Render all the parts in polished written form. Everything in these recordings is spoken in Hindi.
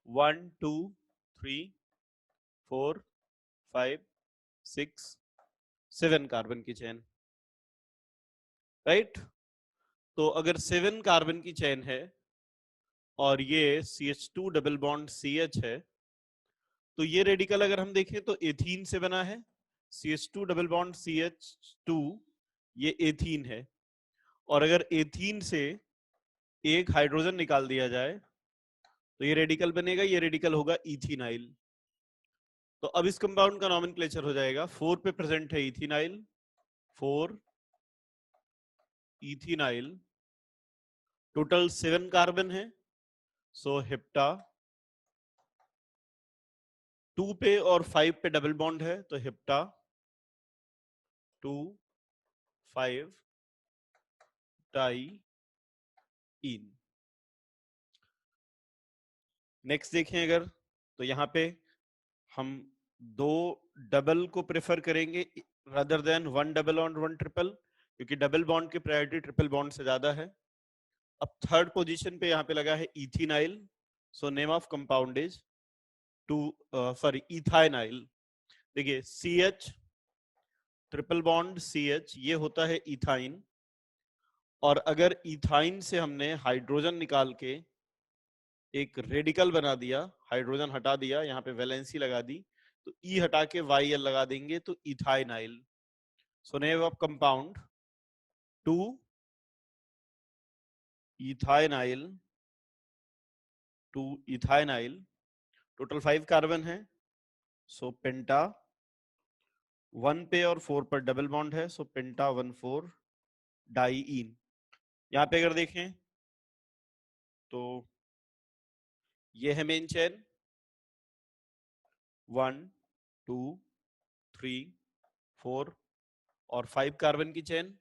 1 2 3 4 5 6 7 कार्बन की चेन, राइट। तो अगर 7 कार्बन की चेन है और ये CH2 डबल बॉन्ड CH है, तो ये रेडिकल अगर हम देखें तो एथीन से बना है। CH2 डबल बॉन्ड CH2 ये एथीन है, और अगर एथीन से एक हाइड्रोजन निकाल दिया जाए तो ये रेडिकल बनेगा, ये रेडिकल होगा इथीनाइल। तो अब इस कंपाउंड का नॉमेनक्लेचर हो जाएगा, 4 पे प्रेजेंट है इथीनाइल, 4 इथीनाइल, टोटल 7 कार्बन है, सो हेप्टा। 2 पे और 5 पे डबल बॉन्ड है, तो हेप्टा 2 5 डाई इन। नेक्स्ट देखें अगर, तो यहां पे हम दो डबल को प्रेफर करेंगे रादर देन वन डबल और वन ट्रिपल, क्योंकि डबल बॉन्ड की प्रायोरिटी ट्रिपल बॉन्ड से ज्यादा है। अब थर्ड पोजीशन पे यहाँ पे लगा है ethynyl, so name of compound is ethynyl. देखिए CH ट्रिपल बॉन्ड CH ये होता है इथाइन, और अगर इथाइन से हमने हाइड्रोजन निकाल के एक रेडिकल बना दिया, हाइड्रोजन हटा दिया, यहाँ पे वैलेंसी लगा दी, तो E हटा के YL लगा देंगे तो इथाइनाइल। सो name of compound 2 इथाइनाइल, 2 इथाइनाइल, total 5 carbon है, सो पेंटा। 1 पे और 4 पर डबल बॉन्ड है, सो पेंटा 1,4 डाईइन। यहां पे अगर देखें तो ये है मेन चेन, 1 2 3 4 और 5 कार्बन की चेन।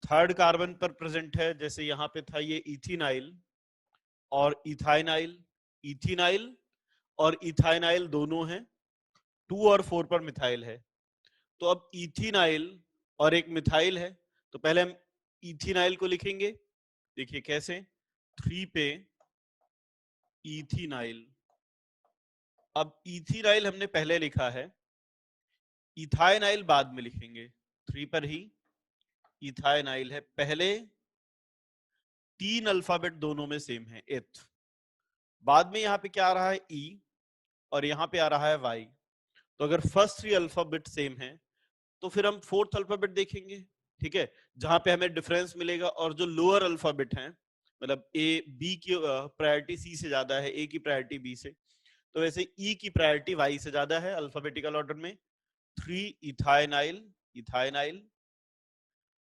थर्ड कार्बन पर प्रेजेंट है, जैसे यहां पे था ये इथीनाइल और इथाइनाइल, इथीनाइल और इथाइनाइल दोनों हैं। 2 और 4 पर मिथाइल है, तो अब इथीनाइल और एक मिथाइल है, तो पहले हम इथीनाइल को लिखेंगे। देखिए कैसे, 3 पे इथीनाइल। अब इथीनाइल हमने पहले लिखा है, इथाइनाइल बाद में लिखेंगे। 3 पर ही इथाइनाइल है, पहले 3 अल्फाबेट दोनों में सेम है, एथ। बाद में यहाँ पे क्या आ रहा है ई, और यहाँ पे आ रहा है वाई। तो अगर फर्स्ट 3 अल्फाबेट सेम है तो फिर हम फोर्थ अल्फाबेट देखेंगे, ठीक है, जहां पे हमें डिफरेंस मिलेगा। और जो लोअर अल्फाबेट हैं, मतलब ए बी की प्रायोरिटी सी से ज्यादा है, ए की प्रायोरिटी बी से, तो वैसे ई की प्रायोरिटी वाई से ज्यादा है अल्फाबेटिकल ऑर्डर में। 3 इथाइनाइल, इथाइनाइल,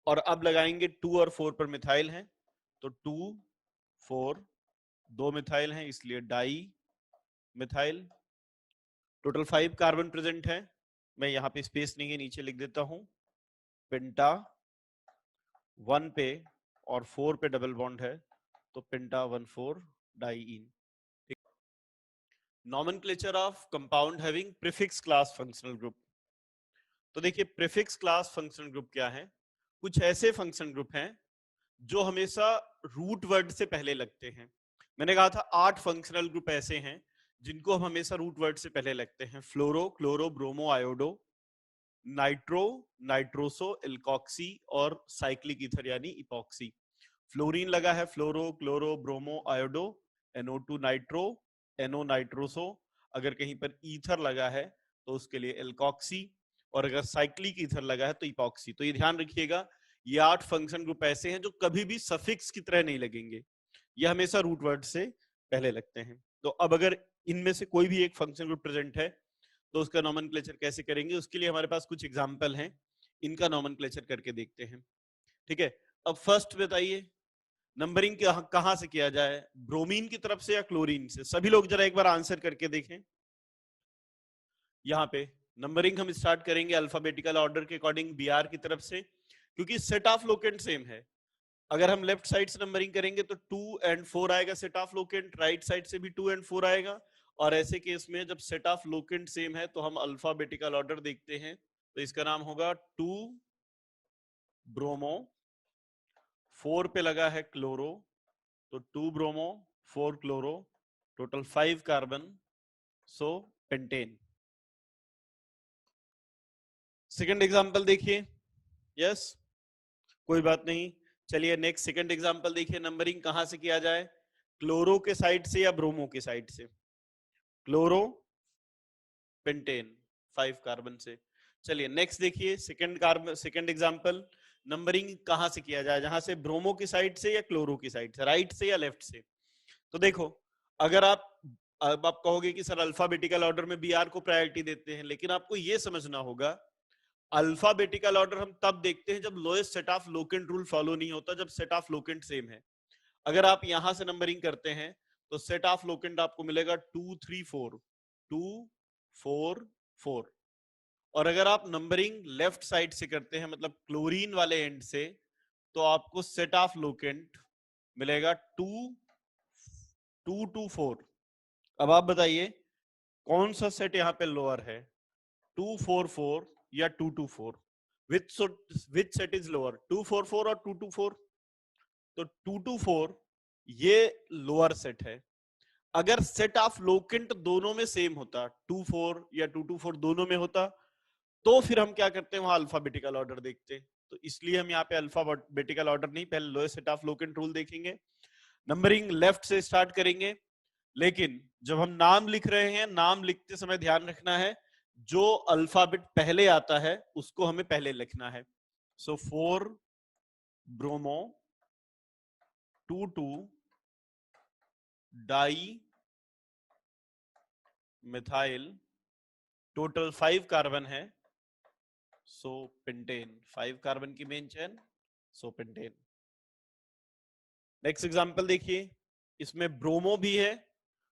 और अब लगाएंगे 2 और 4 पर मिथाइल हैं, तो 2 4 दो मिथाइल हैं, इसलिए di methyl. Total 5 carbon present है, मैं यहाँ पे स्पेस नहीं है नीचे लिख देता हूं। पेंटा 1 पे और 4 पे डबल बॉन्ड है, तो पेंटा 1,4 diyne. Nomenclature of compound having prefix class functional group. तो देखिए प्रीफिक्स क्लास फंक्शनल ग्रुप क्या है। कुछ ऐसे फंक्शनल ग्रुप हैं जो हमेशा रूट वर्ड से पहले लगते हैं। मैंने कहा था 8 फंक्शनल ग्रुप ऐसे हैं जिनको हम हमेशा रूट वर्ड से पहले लगते हैं। Fluoro, chloro, bromo, iodo, nitro, nitroso, alkoxy और साइक्लिक ईथर यानी इपॉक्सी। फ्लोरीन लगा है, fluoro, chloro, bromo, iodo, NO2 nitro, NO nitroso. अगर कहीं पर ईथर लगा है तो उसके लिए एल्कॉक्सी, और अगर साइक्लिक ईथर लगा है तो इपॉक्सी। तो ये ध्यान रखिएगा, ये 8 फंक्शन ग्रुप ऐसे हैं जो कभी भी सफिक्स की तरह नहीं लगेंगे, ये हमेशा रूट वर्ड से पहले लगते हैं। तो अब अगर इनमें से कोई भी एक फंक्शन ग्रुप प्रेजेंट है तो उसका नॉमेनक्लेचर कैसे करेंगे, उसके लिए हमारे पास कुछ एग्जाम्पल हैं, इनका नॉमेनक्लेचर करके देखते हैं, ठीक है। अब फर्स्ट बताइए नंबरिंग कहां से किया जाए, ब्रोमीन की तरफ से या क्लोरीन से? सभी लोग जरा एक बार आंसर करके देखें। यहाँ पे नंबरिंग हम स्टार्ट करेंगे अल्फाबेटिकल ऑर्डर के अकॉर्डिंग Br की तरफ से, क्योंकि सेट ऑफ लोकेंट सेम है। अगर हम लेफ्ट साइड से नंबरिंग करेंगे तो 2 और 4 आएगा set of locant, right side से भी 2 और 4 आएगा। और ऐसे केस में जब सेट ऑफ लोकेंट सेम है तो हम अल्फाबेटिकल ऑर्डर देखते हैं, तो इसका नाम होगा 2 ब्रोमो, 4 पे लगा है क्लोरो, तो 2 ब्रोमो 4 क्लोरो, टोटल 5 कार्बन, सो पेंटेन। सेकंड एग्जांपल देखिए। यस, कोई बात नहीं। चलिए नेक्स्ट सेकंड एग्जांपल देखिए। नंबरिंग कहां से किया जाए, क्लोरो के साइड से या ब्रोमो के साइड से? क्लोरो, पेंटेन, 5 कार्बन से। चलिए नेक्स्ट देखिए, second carbon, second example. Numbering कहां से किया जाए, जहां से ब्रोमो की साइड से या क्लोरो की साइड से, राइट से या लेफ्ट से? तो देखो, अगर आप, अब आप कहोगे कि सर अल्फाबेटिकल ऑर्डर में बी आर को प्रायोरिटी देते हैं, लेकिन आपको यह समझना होगा अल्फाबेटिकल ऑर्डर हम तब देखते हैं जब lowest set of locant rule follow नहीं होता, जब सेट ऑफ लोकेंट सेम है। अगर आप यहां से नंबरिंग करते हैं तो सेट ऑफ लोकेंट आपको मिलेगा 2 3 4, 2 4 4। और अगर आप नंबरिंग लेफ्ट साइड से करते हैं, मतलब क्लोरीन वाले एंड से, तो आपको सेट ऑफ लोकेंट मिलेगा 2 2 2 4। अब आप बताइए कौन सा सेट यहां पे लोअर है, 2 4 4 या 2 2 4? विच सेट इज लोअर, 2 4 4 और 2 2 4? तो 2 2 4 ये लोअर सेट है। अगर सेट ऑफ लोकेंट दोनों में सेम होता, 2 4 या 2 2 4 दोनों में होता, तो फिर हम क्या करते हैं, वहां अल्फाबेटिकल ऑर्डर देखते हैं। तो इसलिए हम यहाँ पे अल्फाबेटिकल ऑर्डर नहीं, पहले lowest set of locant rule देखेंगे, नंबरिंग लेफ्ट से स्टार्ट करेंगे। लेकिन जब हम नाम लिख रहे हैं, नाम लिखते समय ध्यान रखना है जो अल्फाबेट पहले आता है उसको हमें पहले लिखना है। सो 4 bromo, 2 2 di methyl, total 5 carbon है, सो पेंटेन, 5 कार्बन की मेन चेन, सो पेंटेन। नेक्स्ट एग्जांपल देखिए, इसमें ब्रोमो भी है,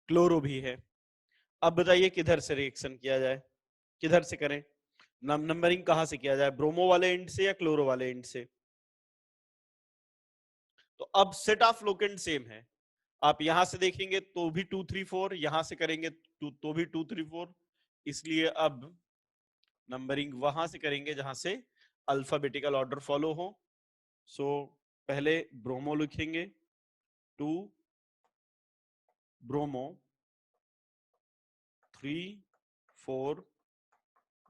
क्लोरो भी है। अब बताइए किधर से रिएक्शन किया जाए, किधर से करें, नंबरिंग कहां से किया जाए, ब्रोमो वाले एंड से या क्लोरो वाले एंड से? तो अब सेट ऑफ लोकेंट सेम है, आप यहां से देखेंगे तो भी 2 3 4, यहां से करेंगे तो भी 2 3 4। इसलिए अब नंबरिंग वहां से करेंगे जहां से अल्फाबेटिकल ऑर्डर फॉलो हो। सो पहले ब्रोमो लिखेंगे, 2 ब्रोमो, 3 4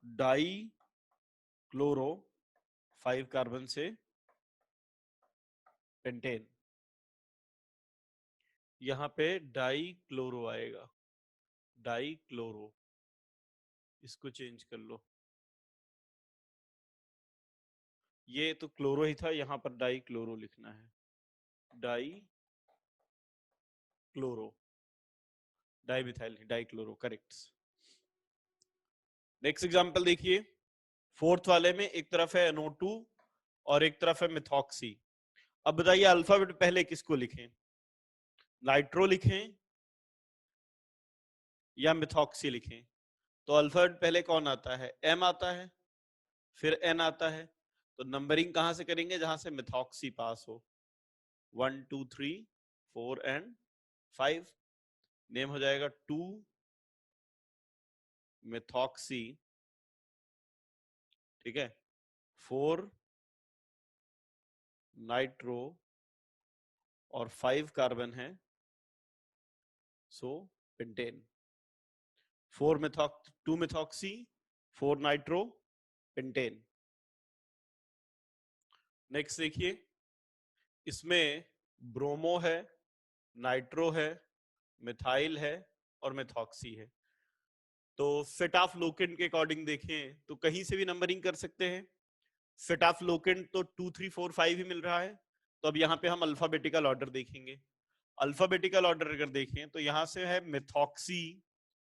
डाई क्लोरो, 5 कार्बन से पेंटेन। यहां पे डाई क्लोरो आएगा, डाई क्लोरो, इसको चेंज कर लो, ये तो क्लोरो ही था, यहां पर डाई क्लोरो लिखना है, die chloro, di methyl die chloro, correct. Next example देखिए, फोर्थ वाले में एक तरफ है NO2 और एक तरफ है मिथॉक्सी। अब बताइए अल्फाबेट पहले किसको लिखें, नाइट्रो लिखें या मिथॉक्सी लिखें? तो अल्फाबेट पहले कौन आता है, M आता है, फिर N आता है। तो नंबरिंग कहां से करेंगे, जहां से मिथॉक्सी पास हो, 1 2 3 4 एंड 5। नेम हो जाएगा 2 मिथॉक्सी, ठीक है, 4 नाइट्रो और 5 कार्बन है, so pentane. 2 methoxy, 4 nitro, pentane. Next देखिए, इसमें ब्रोमो है, नाइट्रो है, मिथाइल है और मिथॉक्सी है। तो सेट ऑफ लोकेंट के अकॉर्डिंग देखें तो कहीं से भी नंबरिंग कर सकते हैं। सेट ऑफ लोकेंट तो 2 3 4 5 ही मिल रहा है, तो अब यहाँ पे हम अल्फाबेटिकल ऑर्डर देखेंगे। अल्फाबेटिकल ऑर्डर अगर देखें तो यहाँ से है मिथॉक्सी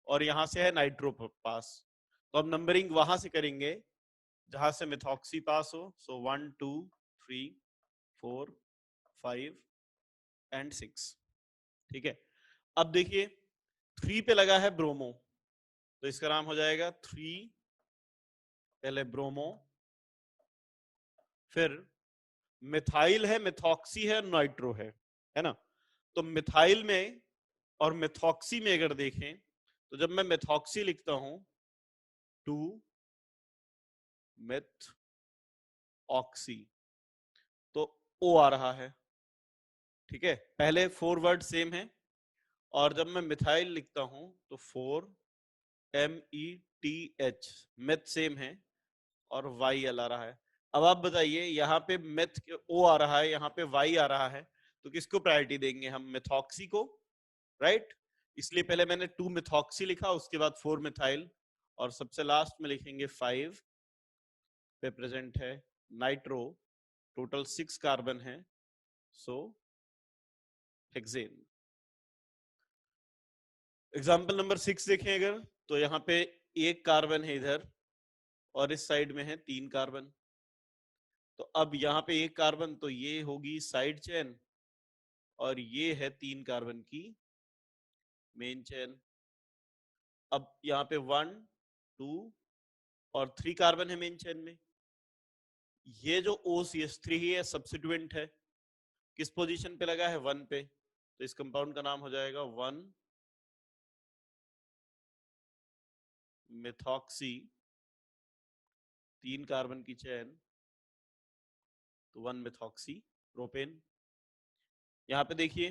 और यहाँ से है नाइट्रो पास, तो अब नंबरिंग वहां से करेंगे जहां से मिथॉक्सी पास हो। सो 1 2 3 4 5 एंड 6, ठीक है। अब देखिए 3 पे लगा है ब्रोमो, तो इसका नाम हो जाएगा 3, पहले ब्रोमो, फिर मिथाइल है, मिथॉक्सी है, नाइट्रो है ना। तो मिथाइल में और मिथॉक्सी में अगर देखें तो जब मैं मिथॉक्सी लिखता हूं 2 मिथ ऑक्सी, तो ओ आ रहा है, ठीक है। पहले 4 वर्ड सेम है, और जब मैं मिथाइल लिखता हूं तो 4METH, मेथ सेम है और YL आ रहा है। अब आप बताइए, यहाँ पे मेथ O आ रहा है, यहाँ पे Y आ रहा है, तो किसको प्रायोरिटी देंगे हम? मेथॉक्सी को, राइट? इसलिए पहले मैंने 2 मेथॉक्सी लिखा, उसके बाद 4 मिथाइल, और सबसे लास्ट में लिखेंगे 5 पे प्रेजेंट है नाइट्रो। टोटल 6 कार्बन है, सो हेक्सेन। एग्जाम्पल नंबर 6 देखें अगर, तो यहाँ पे एक कार्बन है इधर और इस साइड में है 3 कार्बन। तो अब यहाँ पे एक कार्बन, तो ये होगी साइड चेन और ये है 3 कार्बन की मेन चेन। अब यहाँ पे 1 2 और 3 कार्बन है मेन चेन में। ये जो OCH3 है सब्स्टिट्यूएंट है, किस पोजीशन पे लगा है? 1 पे, तो इस कंपाउंड का नाम हो जाएगा 1 मेथॉक्सी, 3 कार्बन की चेन, तो 1 मेथॉक्सी प्रोपेन। यहाँ पे देखिए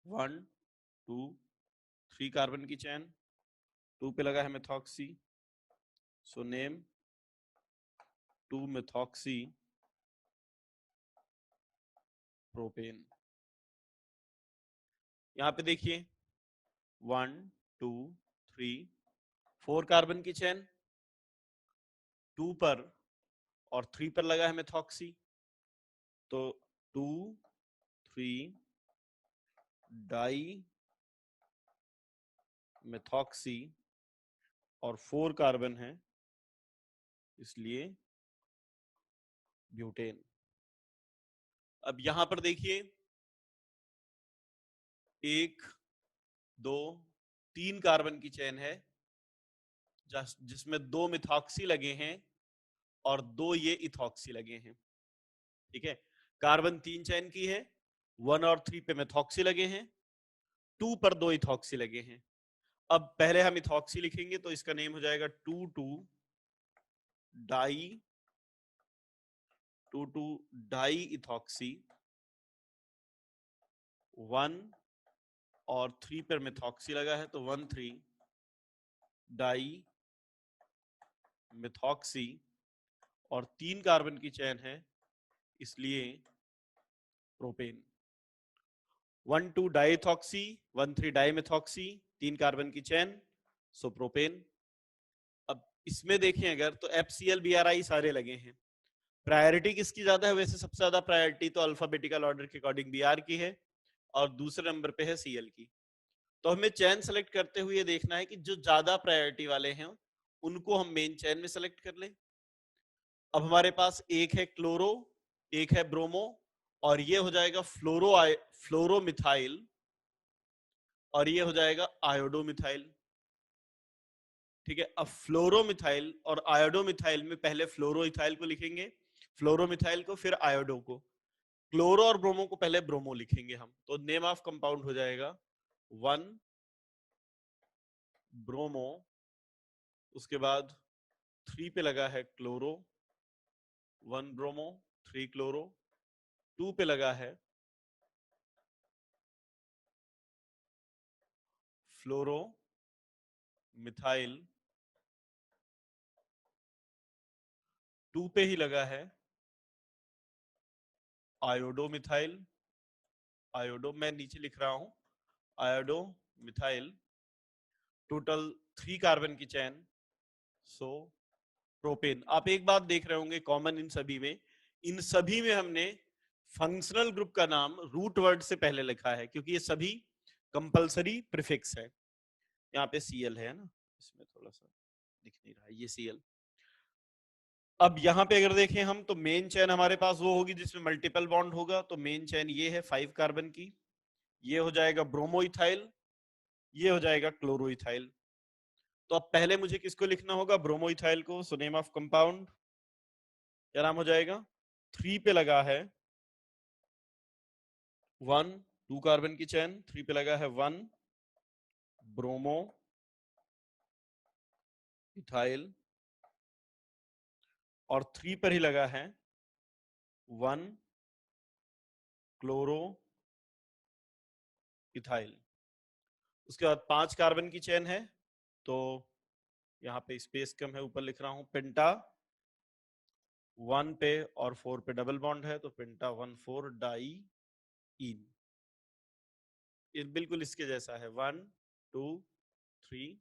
1 2 3 कार्बन की चेन, 2 पे लगा है methoxy, so name 2 methoxy propane. यहाँ पे देखिए 1 2 3 4 कार्बन की चेन, 2 पर और 3 पर लगा है मेथॉक्सी, तो 2 3 डाई मेथॉक्सी और 4 कार्बन है, इसलिए ब्यूटेन। अब यहां पर देखिए 1 2 3 कार्बन की चेन है जिसमें 2 मिथॉक्सी लगे हैं और 2 ये इथॉक्सी लगे हैं, ठीक है। कार्बन 3 चेन की है, 1 और 3 पे मेथॉक्सी लगे हैं, 2 पर 2 इथॉक्सी लगे हैं। अब पहले हम इथॉक्सी लिखेंगे, तो इसका नेम हो जाएगा 2 2 डाई 2 2 डाई इथॉक्सी, 1 और 3 पर मेथॉक्सी लगा है, तो 1 3 डाई मेथॉक्सी और 3 कार्बन की चेन है, इसलिए प्रोपेन। 1 2 डाइथॉक्सी, 1 3 डाइमेथॉक्सी, 3 कार्बन की चेन, सो प्रोपेन। अब इसमें देखें अगर, तो FCl BRI सारे लगे हैं। प्रायोरिटी किसकी ज्यादा है? वैसे सबसे ज्यादा प्रायोरिटी तो अल्फाबेटिकल ऑर्डर के अकॉर्डिंग Br की है और दूसरे नंबर पे है Cl की। तो हमें चेन सेलेक्ट करते हुए ये देखना है कि जो ज्यादा प्रायोरिटी वाले हैं उनको हम मेन चेन में सेलेक्ट कर लें। अब हमारे पास एक है क्लोरो, एक है ब्रोमो, और ये हो जाएगा फ्लोरोमिथाइल, और ये हो जाएगा आयोडोमिथाइल, ठीक है। अब फ्लोरोमिथाइल और आयोडोमिथाइल में पहले फ्लोरोइथाइल को लिखेंगे, फ्लोरोमिथाइल को, फिर आयोडो को। क्लोरो और ब्रोमो को पहले ब्रोमो लिखेंगे हम, तो नेम ऑफ कंपाउंड हो जाएगा 1 ब्रोमो, उसके बाद 3 पे लगा है क्लोरो, 1 ब्रोमो 3 क्लोरो, 2 पे लगा है फ्लोरो मिथाइल, 2 पे ही लगा है आयोडो मिथाइल, आयोडो मैं नीचे लिख रहा हूं, आयोडो मिथाइल, टोटल 3 कार्बन की चेन, सो प्रोपेन। आप एक बात देख रहे होंगे कॉमन इन सभी में हमने फंक्शनल ग्रुप का नाम रूट वर्ड से पहले लिखा है, क्योंकि ये सभी कंपलसरी प्रीफिक्स है। यहाँ पे Cl है ना, इसमें थोड़ा सा दिख नहीं रहा है, ये Cl। अब यहाँ पे अगर देखें हम, तो मेन चेन हमारे पास वो होगी जिसमें मल्टीपल बॉन्ड होगा, तो मेन चेन ये है 5 कार्बन की, ये हो जाएगा ब्रोमोइथाइल, ये हो जाएगा क्लोरोइथाइल। तो अब पहले मुझे किसको लिखना होगा? ब्रोमोइथाइल को। सो नेम ऑफ कंपाउंड क्या नाम हो जाएगा? 3 पे लगा है 1 2 कार्बन की चेन, 3 पे लगा है 1 ब्रोमो इथाइल, और 3 पर ही लगा है 1 क्लोरो इथाइल। उसके बाद 5 कार्बन की चेन है, तो यहाँ पे स्पेस कम है, ऊपर लिख रहा हूं पेंटा 1 पे और 4 पे डबल बॉन्ड है, तो पेंटा 1,4 डाई इन। ये बिल्कुल इसके जैसा है, 1 2 3।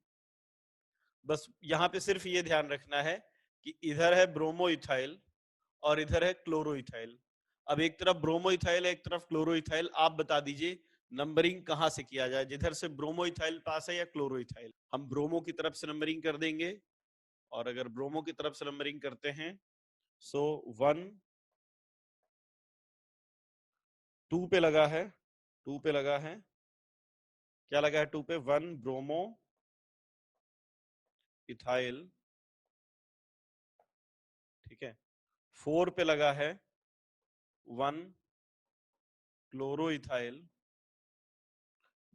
बस यहाँ पे सिर्फ ये ध्यान रखना है कि इधर है ब्रोमो इथाइल और इधर है क्लोरो इथाइल। अब एक तरफ ब्रोमो इथाइल है, एक तरफ क्लोरो इथाइल, आप बता दीजिए नंबरिंग कहां से किया जाए, जिधर से ब्रोमो इथाइल पास है या क्लोरो इथाइल। हम ब्रोमो की तरफ से नंबरिंग कर देंगे, और अगर ब्रोमो की तरफ से नंबरिंग करते हैं सो 1 2 पे लगा है, 2 पे लगा है, क्या लगा है 2 पे, 1 ब्रोमो इथाइल, ठीक है। 4 पे लगा है 1 क्लोरो इथाइल,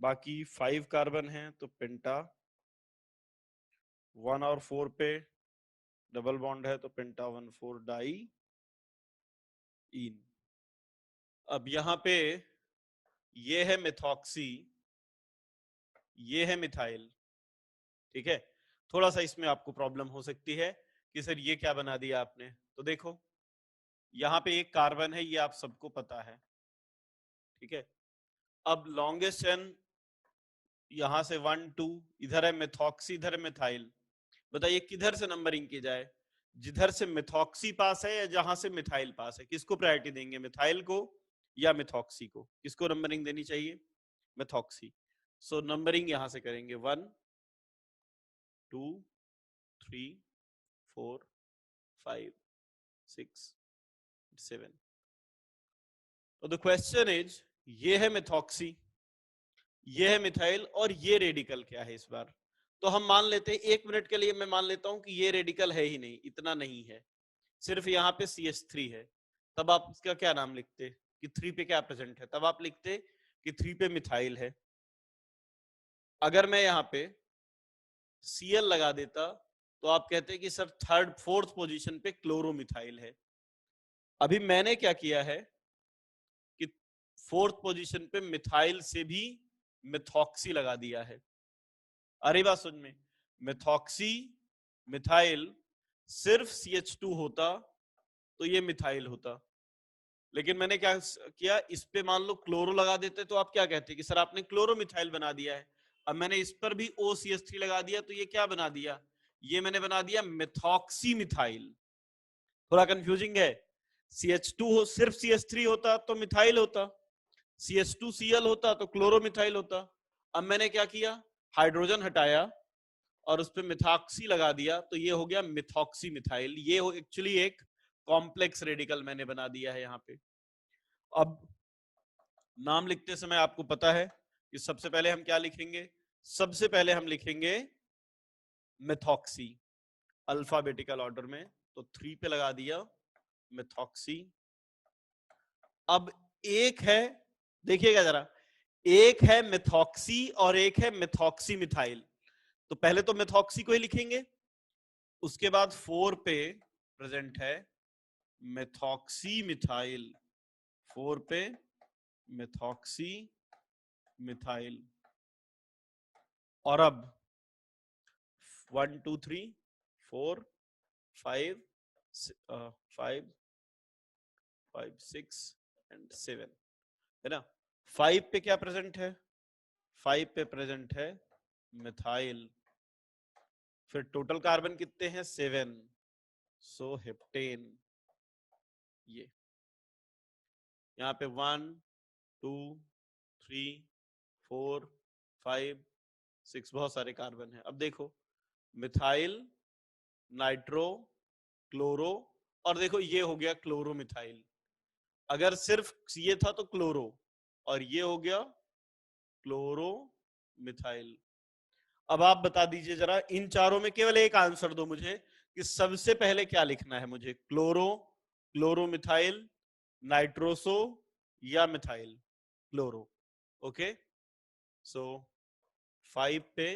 बाकी 5 कार्बन है तो पेंटा, 1 और 4 पे डबल बॉन्ड है तो पेंटा 1,4 डाई इन। अब यहां पे ये है मेथॉक्सी, ये है मिथाइल, ठीक है। थोड़ा सा इसमें आपको प्रॉब्लम हो सकती है कि सर ये क्या बना दिया आपने, तो देखो यहाँ पे एक कार्बन है, ये आप सबको पता है, ठीक है। अब लॉन्गेस्ट चेन यहां से 1 2, इधर है मेथॉक्सी, इधर है मिथाइल। बताइए किधर से नंबरिंग की जाए, जिधर से मिथॉक्सी पास है या जहां से मिथाइल पास है, किसको प्रायोरिटी देंगे, मिथाइल को या मिथॉक्सी को, किसको नंबरिंग देनी चाहिए, मिथॉक्सी। सो नंबरिंग यहां से करेंगे 1 2 3 4 5 6 7। तो द क्वेश्चन इज, ये है मिथॉक्सी, ये है मिथाइल, और ये रेडिकल क्या है इस बार। तो हम मान लेते हैं, 1 मिनट के लिए मैं मान लेता हूं कि ये रेडिकल है ही नहीं, इतना नहीं है, सिर्फ यहाँ पे CH3 है। तब आप इसका क्या नाम लिखते कि 3 पे क्या प्रेजेंट है, तब आप लिखते कि 3 पे मिथाइल है। अगर मैं यहाँ पे Cl लगा देता तो आप कहते कि सर थर्ड फोर्थ पोजीशन पे क्लोरोमिथाइल है। अभी मैंने क्या किया है कि फोर्थ पोजीशन पे मिथाइल से भी मिथॉक्सी लगा दिया है। अरे बात समझ में, मिथॉक्सी मिथाइल सिर्फ CH2 होता तो ये मिथाइल होता, लेकिन मैंने क्या किया, इस पे मान लो क्लोरो लगा देते तो आप क्या कहते कि सर आपने क्लोरोमिथाइल बना दिया है। अब मैंने इस पर भी OCH3 लगा दिया तो ये क्या बना दिया, ये मैंने बना दिया मिथॉक्सी मिथाइल। थोड़ा कंफ्यूजिंग है, CH2 हो, सिर्फ CH3 होता तो मिथाइल होता, CH2Cl होता तो क्लोरोमिथाइल होता। अब मैंने क्या किया, हाइड्रोजन हटाया और उस पर मिथॉक्सी लगा दिया तो ये हो गया मिथॉक्सी मिथाइल। ये हो एक्चुअली एक कॉम्प्लेक्स रेडिकल मैंने बना दिया है यहाँ पे। अब नाम लिखते समय आपको पता है कि सबसे पहले हम क्या लिखेंगे, सबसे पहले हम लिखेंगे मेथॉक्सी अल्फाबेटिकल ऑर्डर में, तो 3 पे लगा दिया मेथॉक्सी। अब एक है, देखिएगा जरा, एक है मेथॉक्सी और एक है मेथॉक्सी मिथाइल, तो पहले तो मेथॉक्सी को ही लिखेंगे, उसके बाद 4 पे प्रेजेंट है मेथॉक्सी मिथाइल, 4 पे मेथॉक्सी मिथाइल। और अब 1 2 3 4 5 5 5 6 एंड 7 है ना। 5 पे क्या प्रेजेंट है, 5 पे प्रेजेंट है मिथाइल। फिर टोटल कार्बन कितने हैं, 7, सो हेप्टेन। ये यहाँ पे 1 2 3 4 5 6 बहुत सारे कार्बन है। अब देखो मिथाइल, नाइट्रो, क्लोरो, और देखो ये हो गया क्लोरोमिथाइल। अगर सिर्फ ये था तो क्लोरो, और ये हो गया क्लोरोमिथाइल। अब आप बता दीजिए जरा, इन चारों में केवल एक आंसर दो मुझे कि सबसे पहले क्या लिखना है मुझे, क्लोरो, क्लोरोमिथाइल, नाइट्रोसो या मिथाइल क्लोरो। ओके, सो 5 पे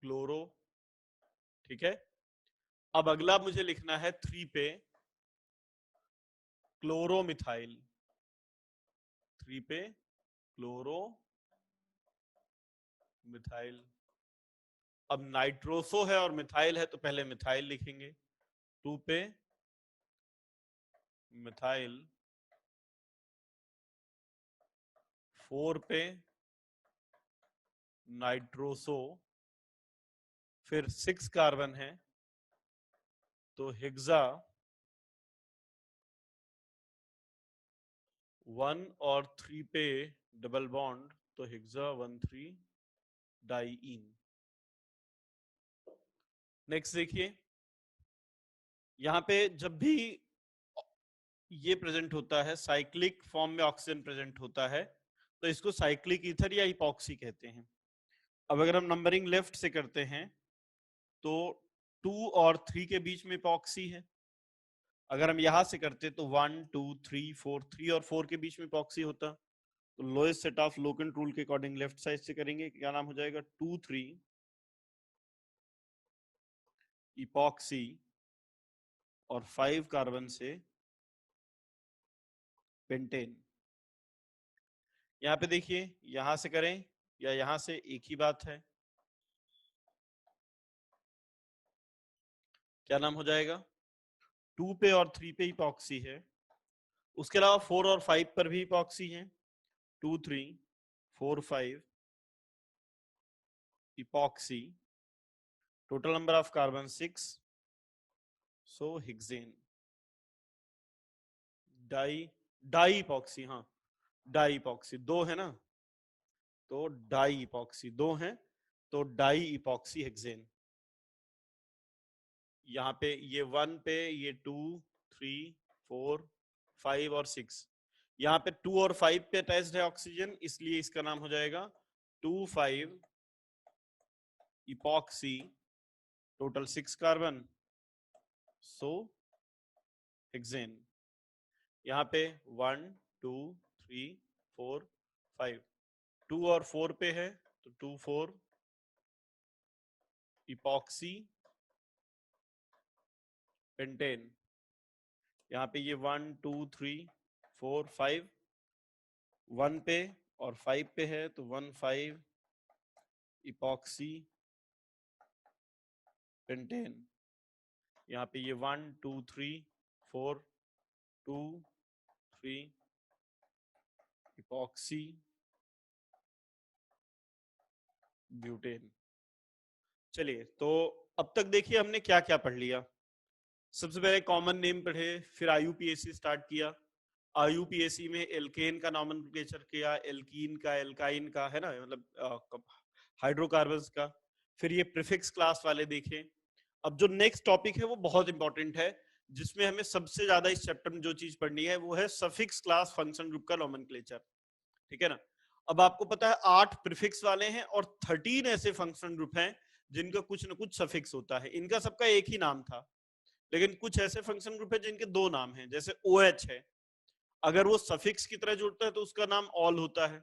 क्लोरो, ठीक है। अब अगला मुझे लिखना है 3 पे क्लोरोमिथाइल, 3 पे क्लोरो मिथाइल। अब नाइट्रोसो है और मिथाइल है तो पहले मिथाइल लिखेंगे, 2 पे मिथाइल, 4 पे नाइट्रोसो, फिर 6 कार्बन है तो हेक्सा 1 और 3 पे डबल बॉन्ड तो हेक्सा 1,3 डाइईन। नेक्स्ट देखिए, यहां पे जब भी ये प्रेजेंट होता है, साइक्लिक फॉर्म में ऑक्सीजन प्रेजेंट होता है, तो इसको साइक्लिक ईथर या इपॉक्सी कहते हैं। अब अगर हम नंबरिंग लेफ्ट से करते हैं तो 2 और 3 के बीच में इपॉक्सी है। अगर हम यहां से करते तो 1 2 3 4, 3 और 4 के बीच में इपॉक्सी होता, तो lowest set of locant rule के अकॉर्डिंग लेफ्ट साइड से करेंगे, क्या नाम हो जाएगा, 2 3 इपॉक्सी और 5 कार्बन से पेंटेन। यहां पे देखिए, यहां से करें या यहां से, एक ही बात है, क्या नाम हो जाएगा, 2 पे और 3 पे इपॉक्सी है, उसके अलावा 4 और 5 पर भी इपॉक्सी है, 2 3 4 5 epoxy, total number of carbon 6, so hexane. Di di epoxy, हाँ डाई इपॉक्सी 2 है ना, तो डाई इपॉक्सी 2 है, तो डाई इपॉक्सी हेक्सेन। यहाँ पे ये 1 पे, ये 2 3 4 5 और 6, यहाँ पे 2 और 5 पे अटैच्ड है ऑक्सीजन, इसलिए इसका नाम हो जाएगा 2 5 इपॉक्सी, टोटल 6 कार्बन, सो हेक्सेन। यहाँ पे 1 2 3 4 5, 2 और 4 पे है तो 2 4 इपॉक्सी पेंटेन। यहाँ पे ये 1 2 3 4 5, 1 पे और 5 पे है तो 1 5 इपॉक्सी पेंटेन। यहाँ पे ये 1 2 3 4 2 3 इपॉक्सी ब्यूटेन। चलिए, तो अब तक देखिए हमने क्या क्या पढ़ लिया। सबसे पहले कॉमन नेम पढ़े, फिर आईयूपीएसी स्टार्ट किया, आईयूपीएसी में एल्केन का नॉमेनक्लेचर किया, एल्कीन का, एल्काइन का, है ना, मतलब हाइड्रोकार्बन्स का। फिर ये प्रीफिक्स क्लास वाले देखे। अब जो नेक्स्ट टॉपिक है वो बहुत इंपॉर्टेंट है, जिसमें हमें सबसे ज्यादा इस चैप्टर में जो चीज पढ़नी है वो है सफिक्स क्लास फंक्शन ग्रुप का नॉमेनक्लेचर। ठीक है ना। अब आपको पता है 8 प्रीफिक्स वाले हैं और 13 ऐसे फंक्शन ग्रुप हैं जिनका कुछ ना कुछ सफिक्स होता है। इनका सबका एक ही नाम था, लेकिन कुछ ऐसे फंक्शन ग्रुप है जिनके 2 नाम हैं, जैसे OH है, अगर वो सफिक्स की तरह जुड़ता है तो उसका नाम ऑल होता है,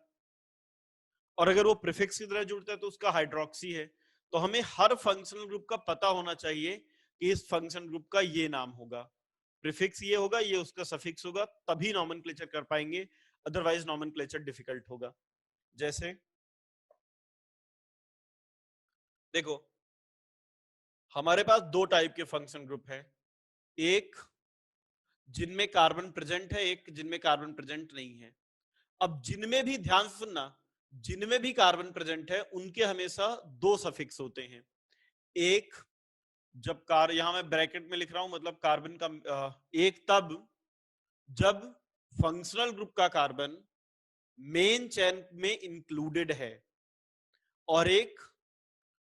और अगर वो प्रीफिक्स की तरह जुड़ता है तो उसका हाइड्रोक्सी है। तो हमें हर फंक्शनल ग्रुप का पता होना चाहिए कि इस फंक्शन ग्रुप का ये नाम होगा, प्रीफिक्स ये होगा, ये उसका सफिक्स होगा, तभी नॉमेनक्लेचर कर पाएंगे, अदरवाइज नॉमेनक्लेचर डिफिकल्ट होगा। जैसे देखो, हमारे पास 2 टाइप के फंक्शन ग्रुप हैं, एक जिनमें कार्बन प्रेजेंट है, एक जिनमें कार्बन प्रेजेंट नहीं है। अब जिनमें भी, ध्यान से सुनना, जिनमें भी कार्बन प्रेजेंट है उनके हमेशा 2 सफिक्स होते हैं। एक, जब यहां मैं ब्रैकेट में लिख रहा हूं, मतलब कार्बन का एक तब जब फंक्शनल ग्रुप का कार्बन मेन चेन में इंक्लूडेड है, और एक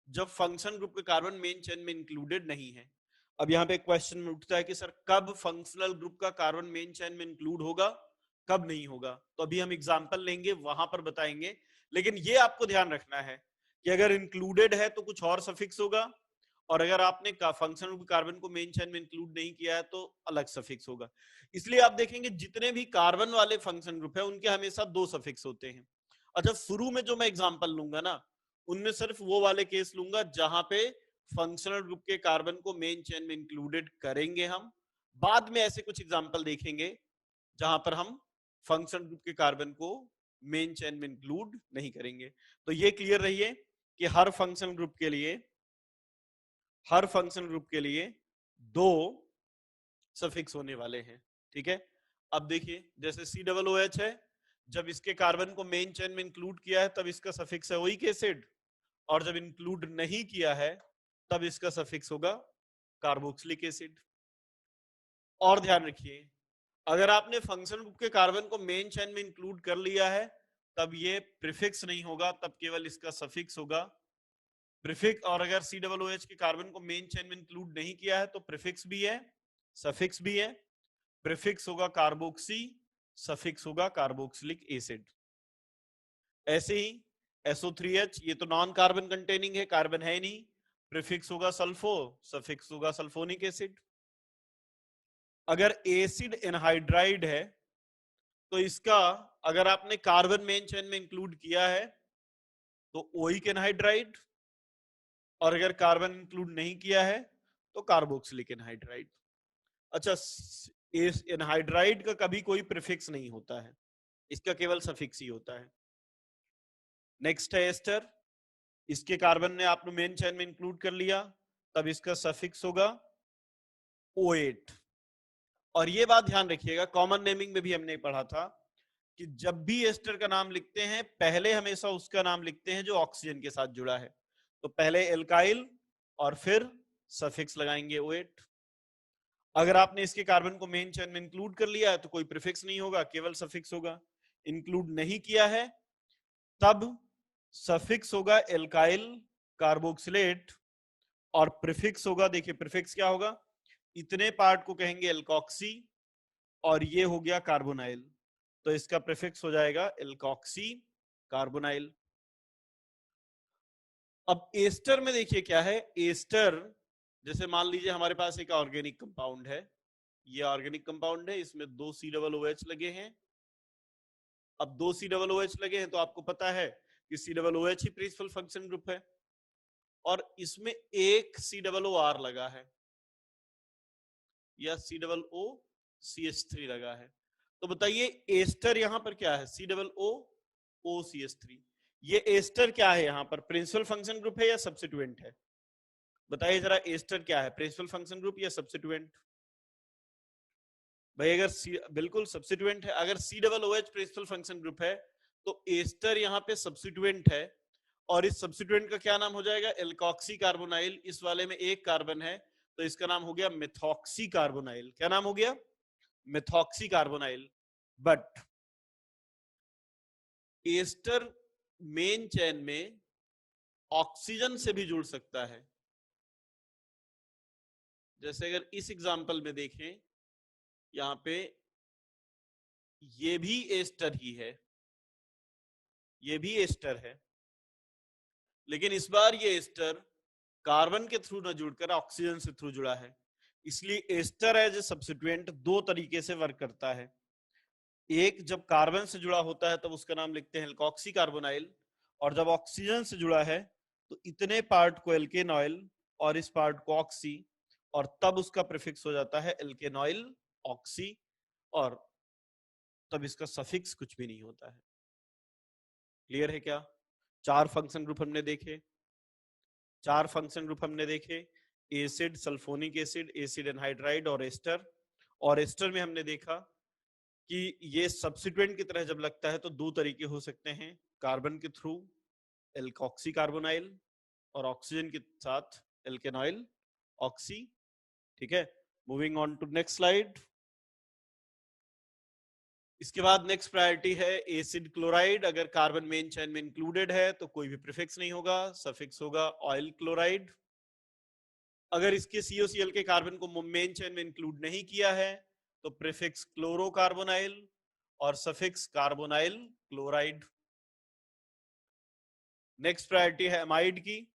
जब फंक्शन ग्रुप के कार्बन मेन चेन में इंक्लूडेड नहीं है। अब यहाँ पे क्वेश्चन उठता है कि सर कब फंक्शनल ग्रुप का कार्बन मेन चेन में इंक्लूड होगा, कब नहीं होगा। तो अभी हम एग्जांपल लेंगे, वहां पर बताएंगे, लेकिन ये आपको ध्यान रखना है कि अगर इंक्लूडेड है तो कुछ और सफिक्स होगा, और अगर आपने फंक्शनल ग्रुप कार्बन को मेन चेन में इंक्लूड नहीं किया है तो अलग सफिक्स होगा। इसलिए आप देखेंगे जितने भी कार्बन वाले फंक्शन ग्रुप है उनके हमेशा 2 सफिक्स होते हैं। अच्छा, शुरू में जो मैं एग्जांपल लूंगा ना, उनमें सिर्फ वो वाले केस लूंगा जहां पे फंक्शनल ग्रुप के कार्बन को मेन चेन में इंक्लूडेड करेंगे हम। बाद में ऐसे कुछ एग्जांपल देखेंगे जहां पर हम फंक्शनल ग्रुप के कार्बन को मेन चेन में इंक्लूड नहीं करेंगे। तो ये क्लियर रहिए कि हर फंक्शनल ग्रुप के लिए दो सफिक्स होने वाले हैं। ठीक है, अब देखिए जैसे COOH है, जब इसके कार्बन को मेन चेन में इंक्लूड किया है तब इसका सफिक्स है ओइक एसिड, और जब इंक्लूड नहीं किया है तब इसका सफिक्स होगा कार्बोक्सिलिक एसिड। और ध्यान रखिए, अगर आपने फंक्शनल ग्रुप के कार्बन को मेन चेन में इंक्लूड कर लिया है तब ये प्रीफिक्स नहीं होगा, तब केवल इसका सफिक्स होगा प्रीफिक्स। और अगर COOH के कार्बन को मेन चेन में इंक्लूड नहीं किया है तो प्रीफिक्स भी है सफिक्स भी है। प्रीफिक्स होगा कार्बोक्सी, सफिक्स होगा कार्बोक्सिलिक एसिड। ऐसे ही SO3H, ये तो नॉन कार्बन कंटेनिंग है, कार्बन है नहीं, प्रीफिक्स होगा सल्फो, सफिक्स होगा सल्फोनिक एसिड। अगर एसिड एनहाइड्राइड है तो इसका अगर आपने कार्बन मेन चेन में इंक्लूड किया है तो ओइक एनहाइड्राइड, और अगर कार्बन इंक्लूड नहीं किया है तो कार्बोक्सिलिक एनहाइड्राइड। अच्छा, एनहाइड्राइड का कभी कोई प्रीफिक्स नहीं होता है, इसका केवल सफिक्स ही होता है। नेक्स्ट है एस्टर, इसके कार्बन ने आपने मेन चेन में इंक्लूड कर लिया तब इसका सफिक्स होगा O8। और ये बात ध्यान रखिएगा, कॉमन नेमिंग में भी हमने पढ़ा था कि जब भी एस्टर का नाम लिखते हैं पहले हमेशा उसका नाम लिखते हैं जो ऑक्सीजन के साथ जुड़ा है, तो पहले एल्काइल और फिर सफिक्स लगाएंगे O8। अगर आपने इसके कार्बन को मेन चेन में इंक्लूड कर लिया है तो कोई प्रीफिक्स नहीं होगा, केवल सफिक्स होगा। इंक्लूड नहीं किया है तब सफिक्स होगा एल्काइल कार्बोक्सिलेट, और प्रीफिक्स होगा, देखिए प्रीफिक्स क्या होगा, इतने पार्ट को कहेंगे एल्कॉक्सी, और ये हो गया कार्बोनाइल, तो इसका प्रीफिक्स हो जाएगा एल्कॉक्सी कार्बोनाइल। अब एस्टर में देखिए क्या है, एस्टर जैसे मान लीजिए हमारे पास एक ऑर्गेनिक कंपाउंड है, ये ऑर्गेनिक कंपाउंड है, इसमें दो COOH लगे हैं। अब दो COOH लगे हैं तो आपको पता है कि COOH ही प्रिंसिपल फंक्शन ग्रुप है, और इसमें एक COOR लगा है या COOCH3 लगा है। तो बताइए एस्टर यहां पर क्या है, COOCH3। ये एस्टर क्या है, यहां पर प्रिंसिपल फंक्शन ग्रुप है या सब्स्टिट्यूएंट है? बताइए जरा, एस्टर क्या है, प्रिंसिपल फंक्शन ग्रुप या सब्स्टिट्यूएंट? भाई अगर बिल्कुल सब्स्टिट्यूएंट है। अगर COOH प्रिंसिपल फंक्शन ग्रुप है तो एस्टर यहाँ पे सब्स्टिट्यूएंट है, और इस सब्स्टिट्यूएंट का क्या नाम हो जाएगा, एल्कॉक्सी कार्बोनाइल। इस वाले में एक कार्बन है तो इसका नाम हो गया मेथॉक्सी कार्बोनाइल। क्या नाम हो गया, methoxy carbonyl. But ester main chain में ऑक्सीजन से भी जुड़ सकता है। जैसे अगर इस एग्जांपल में देखें, यहां पे ये भी एस्टर ही है, ये भी एस्टर है, लेकिन इस बार ये एस्टर कार्बन के थ्रू न जुड़कर ऑक्सीजन से थ्रू जुड़ा है। इसलिए एस्टर एज ए सब्स्टिट्यूएंट दो तरीके से वर्क करता है। एक, जब कार्बन से जुड़ा होता है तब उसका नाम लिखते हैं एल्कॉक्सी कार्बोनाइल, और जब ऑक्सीजन से जुड़ा है तो इतने पार्ट को एल्केनॉइल और इस पार्ट को ऑक्सी, और तब उसका प्रीफिक्स हो जाता है एल्केनॉइल ऑक्सी, और तब इसका सफिक्स कुछ भी नहीं होता है। क्लियर है क्या? चार फंक्शन ग्रुप हमने देखे, acid, sulphonic acid, acid anhydride और एस्टर। और एस्टर में हमने देखा कि ये सब्स्टिट्यूएंट की तरह जब लगता है तो दो तरीके हो सकते हैं, कार्बन के थ्रू एल्कॉक्सी कार्बोनाइल और ऑक्सीजन के साथ एल्केनॉइल ऑक्सी। ठीक है, moving on to next slide. इसके बाद नेक्स्ट प्रायोरिटी है एसिड क्लोराइड। अगर कार्बन मेन चेन में इंक्लूडेड है तो कोई भी प्रीफिक्स नहीं होगा, सफिक्स होगा ऑयल क्लोराइड। अगर इसके COCl के कार्बन को मेन चेन में इंक्लूड नहीं किया है तो प्रीफिक्स क्लोरोकार्बोनाइल और suffix carbonyl chloride. Next priority है अमाइड की।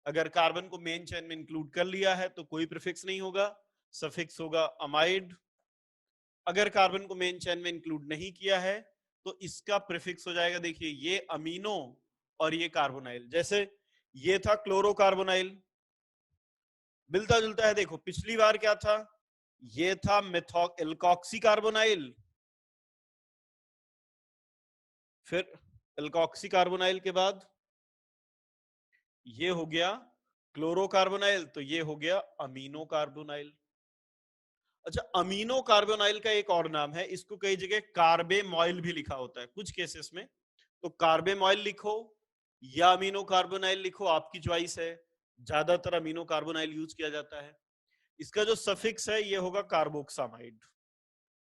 अगर कार्बन को मेन चेन में इंक्लूड कर लिया है तो कोई प्रीफिक्स नहीं होगा, सफिक्स होगा अमाइड। अगर कार्बन को मेन चेन में इंक्लूड नहीं किया है तो इसका प्रीफिक्स हो जाएगा, देखिए ये अमीनो और ये कार्बोनाइल। जैसे ये था क्लोरोकार्बोनाइल, मिलता जुलता है। देखो पिछली बार क्या था, ये था एल्कॉक्सी कार्बोनाइल, फिर एल्कोक्सी कार्बोनाइल के बाद ये हो गया क्लोरोकार्बोनाइल, तो ये हो गया अमीनो कार्बोनाइल। अच्छा, अमीनो कार्बोनाइल का एक और नाम है, इसको कई जगह कार्बेमॉइल भी लिखा होता है कुछ केसेस में। तो कार्बेमॉइल लिखो या अमीनो कार्बोनाइल लिखो, आपकी चॉइस है। ज्यादातर अमीनो कार्बोनाइल यूज किया जाता है। इसका जो सफिक्स है ये होगा carboxamide,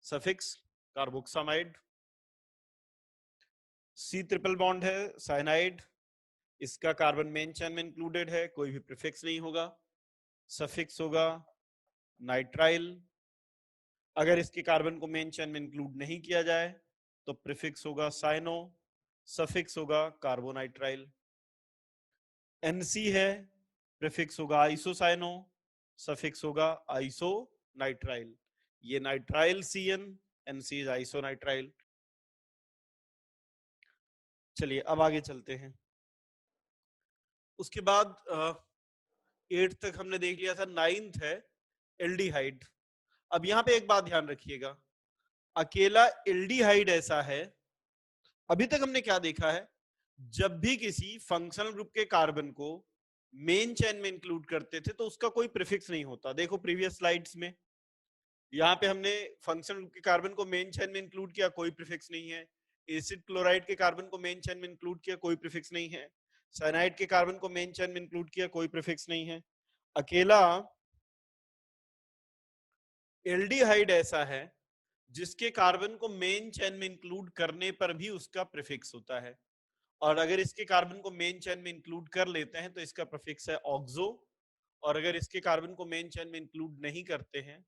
suffix carboxamide. C triple bond है साइनाइड, इसका कार्बन मेन चेन में इंक्लूडेड है, कोई भी प्रीफिक्स नहीं होगा, सफिक्स होगा नाइट्राइल। अगर इसके कार्बन को मेन चेन में इंक्लूड नहीं किया जाए तो प्रीफिक्स होगा साइनो, सफिक्स होगा कार्बोनाइट्राइल। एनसी है, प्रीफिक्स होगा आइसोसाइनो, सफिक्स होगा आइसोनाइट्राइल। ये नाइट्राइल सीएन, एनसी इज आइसोनाइट्राइल। चलिए अब आगे चलते हैं। उसके बाद 8th तक हमने देख लिया था। 9th है एल्डिहाइड। अब यहां पे एक बात ध्यान रखिएगा, अकेला एल्डिहाइड ऐसा है, अभी तक हमने क्या देखा है, जब भी किसी फंक्शनल ग्रुप के कार्बन को मेन चेन में इंक्लूड करते थे तो उसका कोई प्रीफिक्स नहीं होता। देखो प्रीवियस स्लाइड्स में, यहाँ पे हमने फंक्शनल ग्रुप के कार्बन को मेन चेन में इंक्लूड किया, कोई प्रीफिक्स नहीं है। एसिड क्लोराइड के कार्बन को मेन चेन में इंक्लूड किया, कोई प्रीफिक्स नहीं है। साइनाइड के कार्बन को मेन चेन में इंक्लूड किया, कोई प्रीफिक्स नहीं है। अकेला एल्डिहाइड ऐसा है जिसके कार्बन को मेन चेन में इंक्लूड करने पर भी उसका प्रीफिक्स होता है, और अगर इसके कार्बन को मेन चेन में इंक्लूड कर लेते हैं तो इसका प्रीफिक्स है ऑक्सो, और अगर इसके कार्बन को मेन चेन में इंक्लूड नहीं करते हैं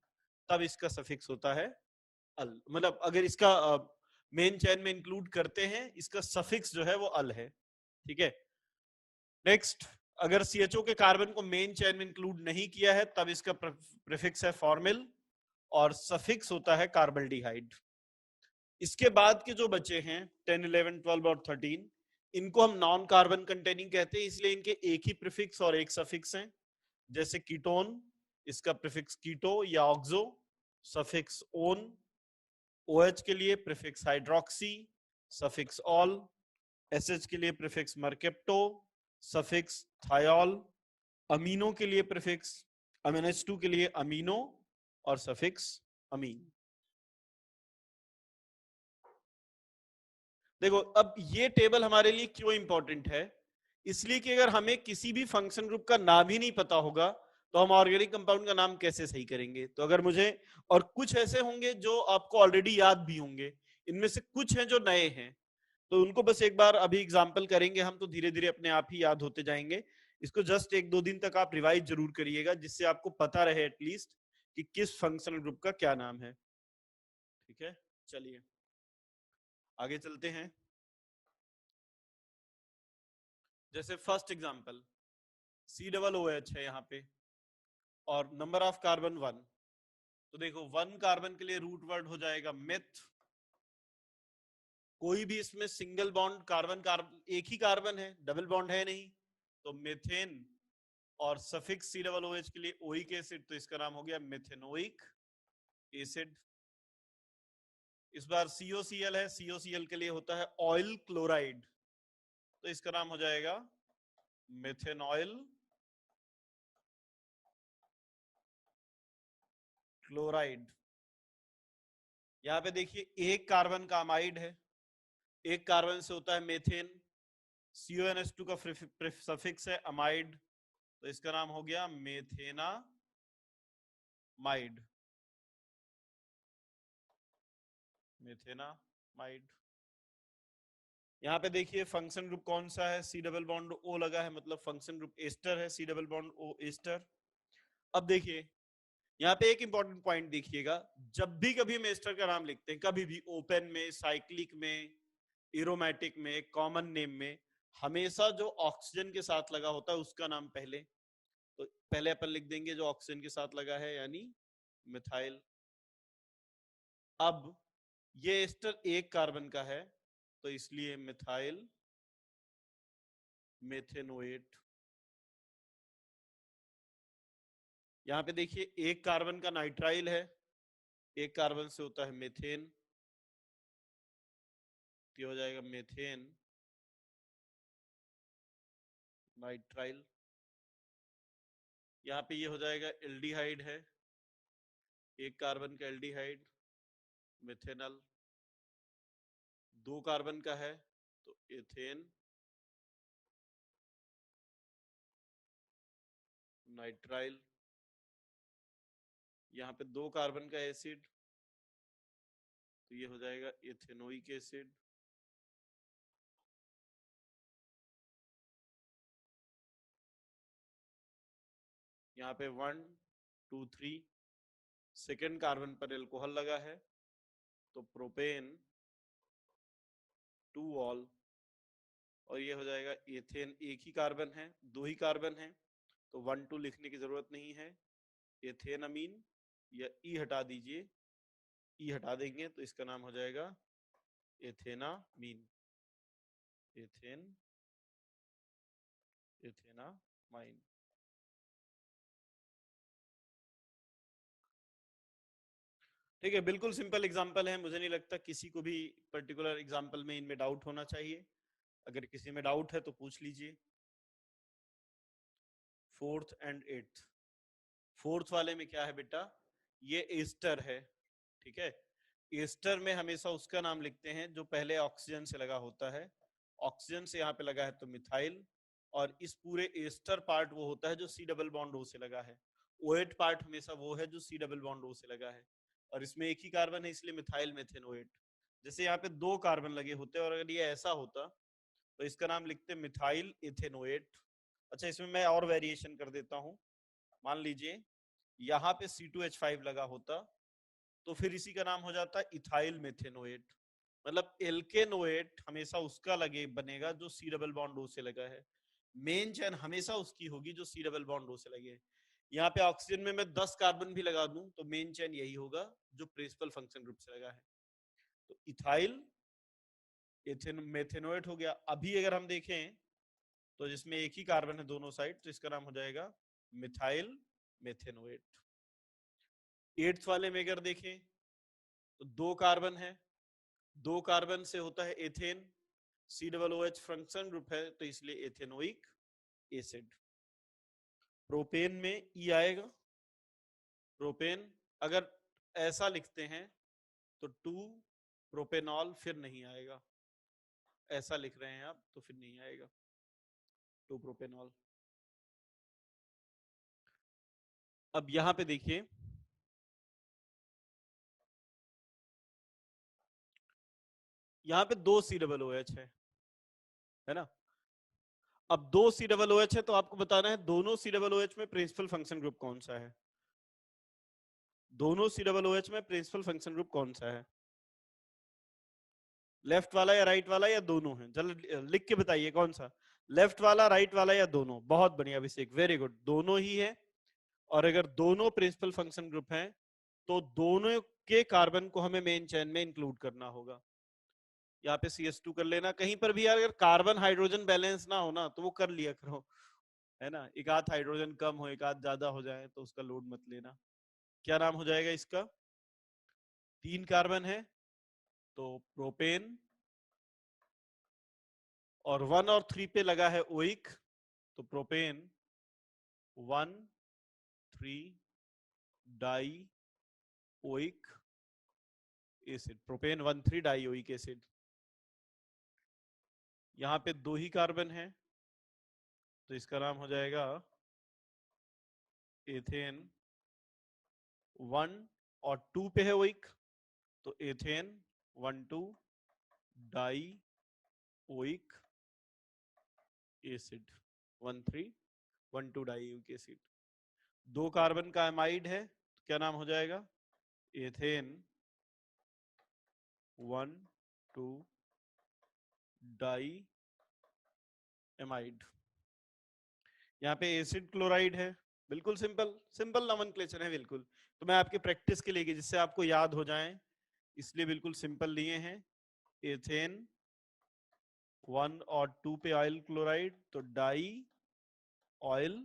तब इसका सफिक्स होता है अल। मतलब अगर इसका मेन चेन में इंक्लूड करते हैं, इसका सफिक्स जो है वो अल है। ठीक है, नेक्स्ट, अगर CHO के कार्बन को मेन चेन में इंक्लूड नहीं किया है तब इसका प्रीफिक्स है फॉर्मिल, और सफिक्स होता है कार्बल्डिहाइड। इसके बाद के जो बचे हैं 10, 11, 12 और 13, इनको हम नॉन कार्बन कंटेनिंग कहते हैं, इसलिए इनके एक ही प्रीफिक्स और एक सफिक्स हैं। जैसे कीटोन, इसका प्रीफिक्स कीटो या ऑक्सो, सफिक्स ओन। OH के लिए prefix hydroxy, suffix all. SH के लिए प्रीफिक्स मर्केप्टो, सफिक्स थायोल। अमीनो के लिए प्रीफिक्स NH2 के लिए अमीनो और सफिक्स अमीन। देखो अब ये टेबल हमारे लिए क्यों इंपॉर्टेंट है, इसलिए कि अगर हमें किसी भी फंक्शन ग्रुप का नाम ही नहीं पता होगा तो हम ऑर्गेनिक कंपाउंड का नाम कैसे सही करेंगे। तो अगर मुझे, और कुछ ऐसे होंगे जो आपको ऑलरेडी याद भी होंगे, इनमें से कुछ हैं जो नए हैं, तो उनको बस एक बार अभी एग्जाम्पल करेंगे हम, तो धीरे धीरे अपने आप ही याद होते जाएंगे। इसको जस्ट 1-2 दिन तक आप रिवाइज जरूर करिएगा, जिससे आपको पता रहे एटलीस्ट कि किस फंक्शनल ग्रुप का क्या नाम है। ठीक है, चलिए आगे चलते हैं। जैसे फर्स्ट एग्जांपल COOH है यहाँ पे, और नंबर ऑफ कार्बन 1। तो देखो 1 कार्बन के लिए रूट वर्ड हो जाएगा मिथ। कोई भी इसमें सिंगल बॉन्ड कार्बन कार्बन एक ही कार्बन है, डबल बॉन्ड है नहीं, तो मिथेन। और सफिक्स COOH के लिए ओइक एसिड, तो इसका नाम हो गया मिथेनोइक एसिड। इस बार COCl है, COCl के लिए होता है ऑयल क्लोराइड, तो इसका नाम हो जाएगा मिथेनॉयल क्लोराइड। यहां पे देखिए एक कार्बन का अमाइड है, एक कार्बन से होता है मेथेन, CONH2 का सफिक्स है अमाइड, तो इसका नाम हो गया मेथेनामाइड, मेथेनामाइड। यहाँ पे देखिए फंक्शन ग्रुप कौन सा है, C डबल बॉन्ड O लगा है, मतलब फंक्शन ग्रुप एस्टर है, C double bond O ester. अब देखिए यहाँ पे एक इंपॉर्टेंट पॉइंट देखिएगा, जब भी कभी हम एस्टर का नाम लिखते हैं, कभी भी ओपन में, साइक्लिक में, एरोमेटिक में, कॉमन नेम में, हमेशा जो ऑक्सीजन के साथ लगा होता है उसका नाम पहले। तो पहले अपन लिख देंगे जो ऑक्सीजन के साथ लगा है, यानी मिथाइल। अब ये एस्टर एक कार्बन का है, तो इसलिए मिथाइल मेथेनोएट। यहां पे देखिए एक कार्बन का नाइट्राइल है, एक कार्बन से होता है मेथेन, तो ये हो जाएगा मेथेन नाइट्राइल। यहाँ पे ये हो जाएगा एल्डिहाइड है, एक कार्बन का एल्डिहाइड मिथेनल, 2 कार्बन का है तो एथेन नाइट्राइल। यहाँ पे 2 कार्बन का एसिड तो ये हो जाएगा एथेनोइक एसिड। यहाँ पे 1 2 3 सेकेंड कार्बन पर एल्कोहल लगा है तो प्रोपेन 2 ऑल। और ये हो जाएगा एथेन, एक ही कार्बन है, 2 ही कार्बन है तो 1 2 लिखने की जरूरत नहीं है। एथेन अमीन या ई हटा दीजिए, ई हटा देंगे तो इसका नाम हो जाएगा एथेनामीन, एथेनामाइन। ठीक है, बिल्कुल सिंपल एग्जांपल है, मुझे नहीं लगता किसी को भी पर्टिकुलर एग्जांपल में इनमें डाउट होना चाहिए। अगर किसी में डाउट है तो पूछ लीजिए। 4th and 8th, 4th वाले में क्या है बेटा, ये एस्टर है। ठीक है, एस्टर में हमेशा उसका नाम लिखते हैं जो पहले ऑक्सीजन से लगा होता है। ऑक्सीजन से यहाँ पे लगा है तो मिथाइल, और इस पूरे एस्टर पार्ट वो होता है जो सी डबल बॉन्ड ओ से लगा है। ओएट पार्ट हमेशा वो है जो सी डबल बॉन्ड ओ से लगा है, और इसमें एक ही कार्बन है इसलिए मिथाइल मेथेन ओएट। जैसे यहाँ पे 2 कार्बन लगे होते और अगर ये ऐसा होता तो इसका नाम लिखते मिथाइल इथेनोएट। अच्छा, इसमें मैं और वेरिएशन कर देता हूं। मान लीजिए यहाँ पे C2H5 लगा होता तो फिर इसी का नाम हो जाता इथाइल मेथेनोएट। मतलब एल्केनोएट हमेशा उसका लगे बनेगा जो सी डबल बॉन्ड ओ से लगा है। मेन चेन हमेशा उसकी होगी जो सी डबल बॉन्ड ओ से लगे है। यहाँ पे ऑक्सीजन में मैं 10 कार्बन भी लगा दूं तो मेन चेन यही होगा जो प्रिंसिपल फंक्शन ग्रुप से लगा है। तो इथाइल मेथेनोएट हो गया। अभी अगर हम देखें तो जिसमें एक ही कार्बन है दोनों साइड तो इसका नाम हो जाएगा मिथाइल मेथेनोएट। 8th वाले में अगर देखें तो 2 कार्बन है, 2 कार्बन से होता है एथेन, COOH फंक्शन ग्रुप है तो इसलिए एथेनोइक एसिड। प्रोपेन में ई आएगा, प्रोपेन अगर ऐसा लिखते हैं तो 2 प्रोपेनॉल फिर नहीं आएगा, ऐसा लिख रहे हैं आप तो फिर नहीं आएगा 2 प्रोपेनॉल। अब यहां पे देखिए यहाँ पे 2 COOH है ना। अब 2 COOH है तो आपको बताना है दोनों COOH में प्रिंसिपल फंक्शन ग्रुप कौन सा है। दोनों COOH में प्रिंसिपल फंक्शन ग्रुप कौन सा है, लेफ्ट वाला या राइट वाला या दोनों है, जल्दी लिख के बताइए कौन सा, लेफ्ट वाला राइट वाला या दोनों। बहुत बढ़िया अभिषेक, वेरी गुड, दोनों ही है। और अगर दोनों प्रिंसिपल फंक्शन ग्रुप हैं तो दोनों के कार्बन को हमें मेन चेन में इंक्लूड करना होगा। यहाँ पे CH2 कर लेना, कहीं पर भी अगर कार्बन हाइड्रोजन बैलेंस ना हो ना तो वो कर लिया करो, है ना। एक आध हाइड्रोजन कम हो एक आध ज्यादा हो जाए तो उसका लोड मत लेना। क्या नाम हो जाएगा इसका, 3 कार्बन है तो प्रोपेन, और 1 और 3 पे लगा है ओइक तो propane 1 3 die oic acid, propane 1 3 die oic acid. यहाँ पे 2 ही कार्बन है तो इसका नाम हो जाएगा एथेन 1 और 2 पे है ओइक तो ethane 1 2 die oic acid 1 3 1 2 die oic acid. 2 carbon का एमाइड है तो क्या नाम हो जाएगा एथेन 1 2 डाई एमाइड। यहाँ पे एसिड क्लोराइड है, बिल्कुल सिंपल सिंपल नोमेनक्लेचर है बिल्कुल। तो मैं आपके प्रैक्टिस के लिए जिससे आपको याद हो जाए इसलिए बिल्कुल सिंपल लिए हैं। एथेन 1 और 2 पे ऑयल क्लोराइड तो डाई ऑयल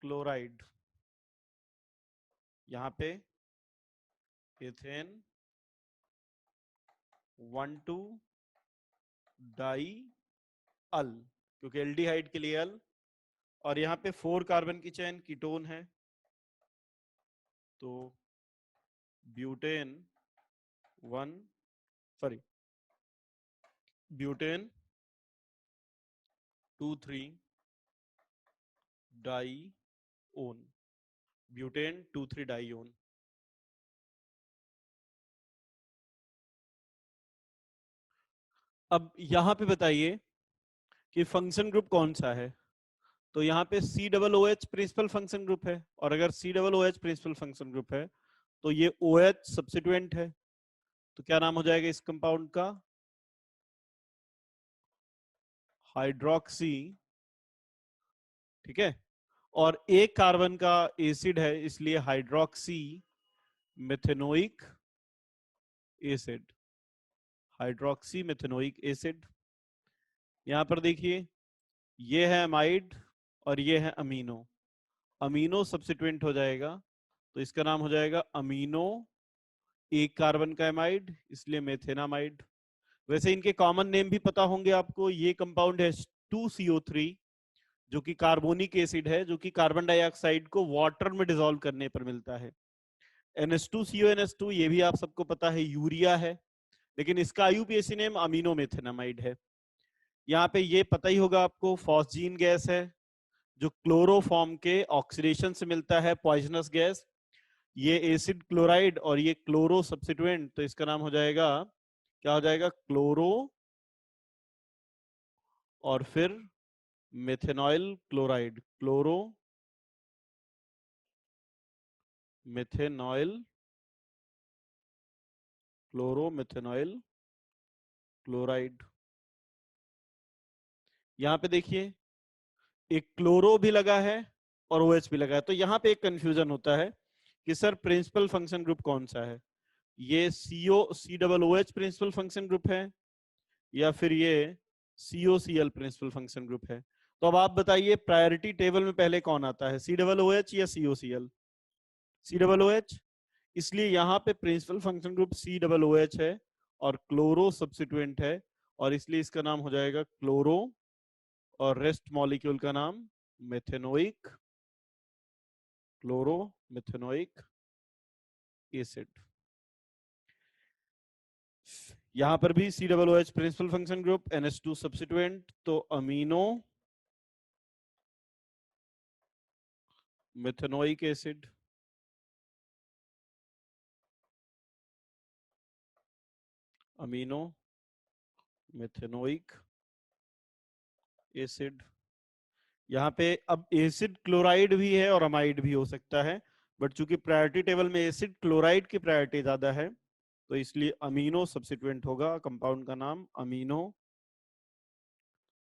क्लोराइड। यहाँ पे एथेन 1,2 डाई अल, क्योंकि एल्डिहाइड के लिए अल, और यहाँ पे 4 कार्बन की चेन कीटोन है, तो butane 1 sorry butane 2,3 dione, butane 2,3 dione. अब यहां पे बताइए कि फंक्शन ग्रुप कौन सा है। तो यहाँ पे COOH प्रिंसिपल फंक्शन ग्रुप है, और अगर COOH प्रिंसिपल फंक्शन ग्रुप है तो ये OH सब्स्टिट्यूएंट है, तो क्या नाम हो जाएगा इस कंपाउंड का, हाइड्रोक्सी। ठीक है, और एक कार्बन का एसिड है, इसलिए hydroxy methanoic acid, hydroxy methanoic acid. यहां पर देखिए, ये है अमाइड और ये है अमीनो, अमीनो सब्स्टिट्यूएंट हो जाएगा, तो इसका नाम हो जाएगा अमीनो, एक कार्बन का एमाइड, इसलिए मेथेनामाइड। वैसे इनके कॉमन नेम भी पता होंगे आपको। ये कंपाउंड है 2CO3, जो कि कार्बोनिक एसिड है, जो कि कार्बन डाइऑक्साइड को वाटर में डिसॉल्व करने पर मिलता है। NH2CONH2 ये भी आप सबको पता है, यूरिया है, लेकिन इसका IUPAC नेम अमीनो मेथेनामाइड है। यहाँ पे ये पता ही होगा आपको, फॉस्जीन गैस है, जो क्लोरोफॉर्म के ऑक्सीडेशन से मिलता है, पॉइजनस गैस। ये एसिड क्लोराइड और ये क्लोरो सब्स्टिट्यूएंट, तो इसका नाम हो जाएगा, क्या हो जाएगा, क्लोरो और फिर मेथेनॉइल क्लोराइड, क्लोरो मेथेनॉइल, क्लोरो मेथेनॉइल क्लोराइड। यहां पे देखिए, एक क्लोरो भी लगा है और OH भी लगा है, तो यहां पे एक कंफ्यूजन होता है कि सर प्रिंसिपल फंक्शन ग्रुप कौन सा है, ये COOH प्रिंसिपल फंक्शन ग्रुप है या फिर ये COCl प्रिंसिपल फंक्शन ग्रुप है। तो अब आप बताइए, प्रायोरिटी टेबल में पहले कौन आता है, COOH या COCl? COOH, इसलिए यहाँ पे प्रिंसिपल फंक्शन ग्रुप COOH है और क्लोरो सब्स्टिट्यूएंट है, और इसलिए इसका नाम हो जाएगा क्लोरो, और रेस्ट मॉलिक्यूल का नाम मेथेनोइक, क्लोरो मेथेनोइक एसिड। यहां पर भी COOH principal function group, NH2 substituent, तो amino methanoic acid, amino methanoic acid. यहाँ पे अब एसिड क्लोराइड भी है और अमाइड भी हो सकता है, बट चूंकि प्रायोरिटी टेबल में एसिड क्लोराइड की प्रायोरिटी ज्यादा है, तो इसलिए अमीनो सब्स्टिट्यूएंट होगा। कंपाउंड का नाम अमीनो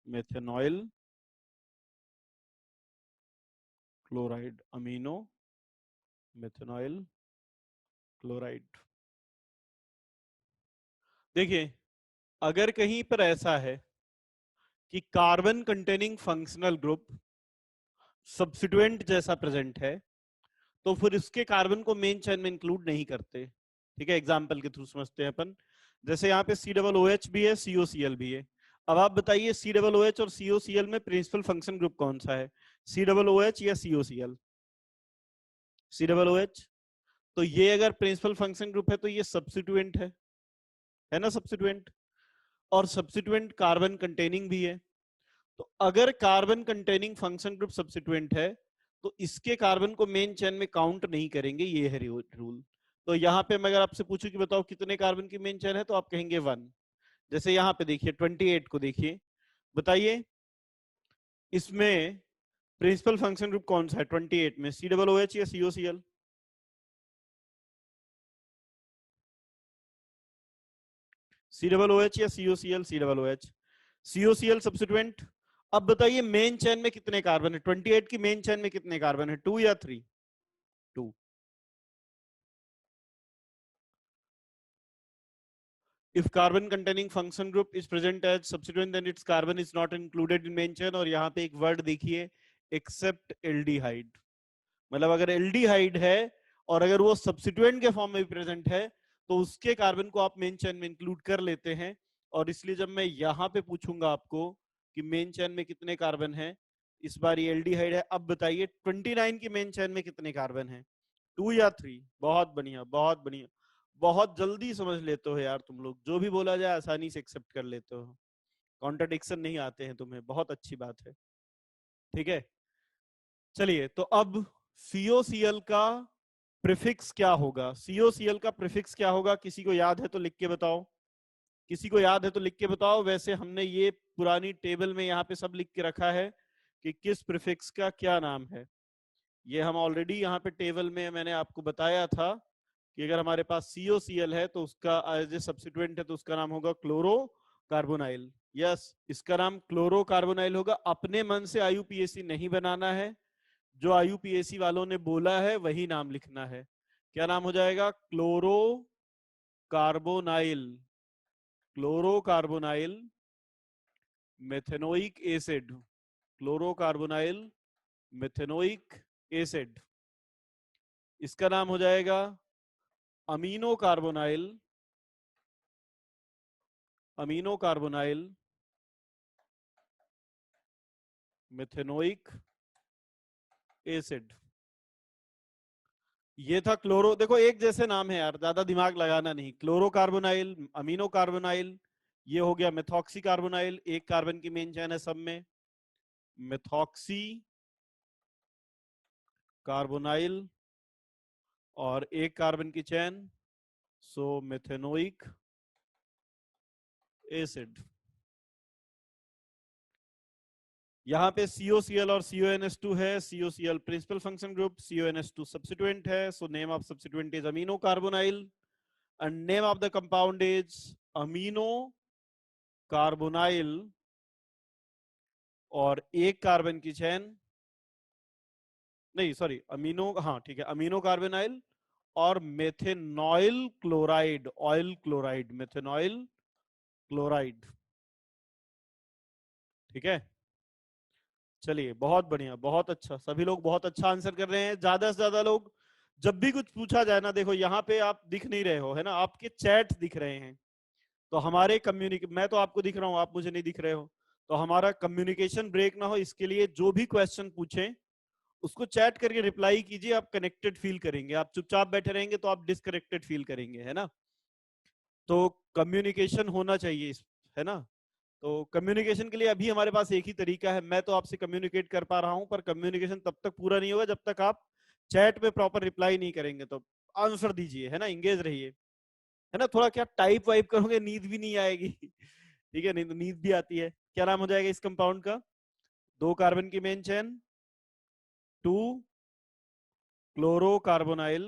मेथेनॉइल क्लोराइड, अमीनो मेथेनॉइल क्लोराइड। देखिए, अगर कहीं पर ऐसा है कि carbon containing functional group substituent जैसा प्रेजेंट है, तो फिर इसके कार्बन को मेन चेन में इंक्लूड नहीं करते। ठीक है, एग्जांपल के थ्रू समझते हैं अपन। जैसे यहाँ पे COOH भी है, COCl भी है। अब आप बताइए, COOH और COCl में प्रिंसिपल फंक्शन ग्रुप कौन सा है, COOH या COCl? COOH। तो ये अगर प्रिंसिपल फंक्शन ग्रुप है तो ये सब्स्टिट्यूएंट है ना, सब्स्टिट्यूएंट, और सब्स्टिट्यूएंट कार्बन कंटेनिंग भी है। तो अगर carbon containing function group substituent है, तो इसके कार्बन को मेन चेन में काउंट नहीं करेंगे, ये है रूल। तो यहाँ पे मैं अगर आपसे पूछूं कि बताओ कितने कार्बन की मेन चेन है, तो आप कहेंगे 1। जैसे यहाँ पे देखिए 28 को देखिए, बताइए इसमें प्रिंसिपल फंक्शन ग्रुप कौन सा है 28 में, COOH या COCl? COOH या COCl? COOH। COCl substituent. अब बताइए मेन चेन में कितने कार्बन है, 28 की मेन चेन में कितने कार्बन है, 2 या 3? 2। If carbon containing function group is present as substituent, then its carbon is not included in main chain। और यहाँ पे एक वर्ड देखिए, except aldehyde। मतलब अगर एल्डिहाइड है और अगर वो सब्स्टिट्यूएंट के फॉर्म में भी प्रेजेंट है, तो उसके कार्बन को आप मेन चेन में इंक्लूड कर लेते हैं। और इसलिए जब मैं यहाँ पे पूछूंगा आपको कि मेन चेन में कितने कार्बन हैं, इस बार ये एल्डिहाइड है, अब बताइए 29 की मेन चेन में कितने कार्बन हैं, 2 या 3? बहुत बढ़िया, बहुत बढ़िया, बहुत जल्दी समझ लेते हो यार तुम लोग, जो भी बोला जाए आसानी से एक्सेप्ट कर लेते हो, कॉन्ट्रडिक्शन नहीं आते हैं तुम्हें, बहुत अच्छी बात है। ठीक है, चलिए तो अब COCl का प्रीफिक्स क्या होगा? COCl का प्रीफिक्स क्या होगा, किसी को याद है तो लिख के बताओ, किसी को याद है तो लिख के बताओ। वैसे हमने ये पुरानी टेबल में यहाँ पे सब लिख के रखा है कि किस प्रीफिक्स का क्या नाम है। ये हम ऑलरेडी यहाँ पे टेबल में मैंने आपको बताया था कि अगर हमारे पास COCl है तो उसका एज ए सब्स्टिट्यूएंट है तो उसका नाम होगा क्लोरो कार्बोनाइल। यस, इसका नाम क्लोरो कार्बोनाइल होगा। अपने मन से IUPAC नहीं बनाना है, जो IUPAC वालों ने बोला है वही नाम लिखना है। क्या नाम हो जाएगा? Chloro carbonyl, chloro carbonyl methanoic acid, chloro carbonyl methanoic acid. इसका नाम हो जाएगा amino carbonyl, amino carbonyl methanoic acid. ये था क्लोरो, देखो एक जैसे नाम है यार, ज्यादा दिमाग लगाना नहीं। क्लोरो कार्बोनाइल, अमीनो कार्बोनाइल, ये हो गया मेथॉक्सी कार्बोनाइल, एक कार्बन की मेन चेन है सब में, मेथॉक्सी कार्बोनाइल, और एक कार्बन की चेन, सो मेथेनोइक एसिड। यहाँ पे COCl और CONS2 है। COCl principal function group, CONS2 substituent है। So name of substituent is amino carbonyl and name of the compound is amino carbonyl, और एक कार्बन की चेन, नहीं सॉरी अमीनो, हाँ ठीक है, अमीनो कार्बोनाइल और मेथेनॉइल क्लोराइड, ऑयल क्लोराइड, मेथेनॉइल क्लोराइड। ठीक है, चलिए बहुत बढ़िया, बहुत अच्छा, सभी लोग बहुत अच्छा आंसर कर रहे हैं। ज्यादा से ज्यादा लोग, जब भी कुछ पूछा जाए ना, देखो यहाँ पे आप दिख नहीं रहे हो है ना, आपके चैट दिख रहे हैं, तो हमारे मैं तो आपको दिख रहा हूँ, आप मुझे नहीं दिख रहे हो, तो हमारा कम्युनिकेशन ब्रेक ना हो इसके लिए जो भी क्वेश्चन पूछें उसको चैट करके रिप्लाई कीजिए। आप कनेक्टेड फील करेंगे, आप चुपचाप बैठे रहेंगे तो आप डिसकनेक्टेड फील करेंगे, है ना। तो कम्युनिकेशन होना चाहिए है ना। तो कम्युनिकेशन के लिए अभी हमारे पास एक ही तरीका है, मैं तो आपसे कम्युनिकेट कर पा रहा हूं, पर कम्युनिकेशन तब तक पूरा नहीं होगा जब तक आप चैट में प्रॉपर रिप्लाई नहीं करेंगे। तो आंसर दीजिए, है ना, इंगेज रहिए, है ना। थोड़ा क्या टाइप वाइप करोगे नींद भी नहीं आएगी ठीक है, नहीं तो नींद भी आती है। क्या नाम हो जाएगा इस कंपाउंड का? 2 कार्बन की main chain, 2 chlorocarbonyl,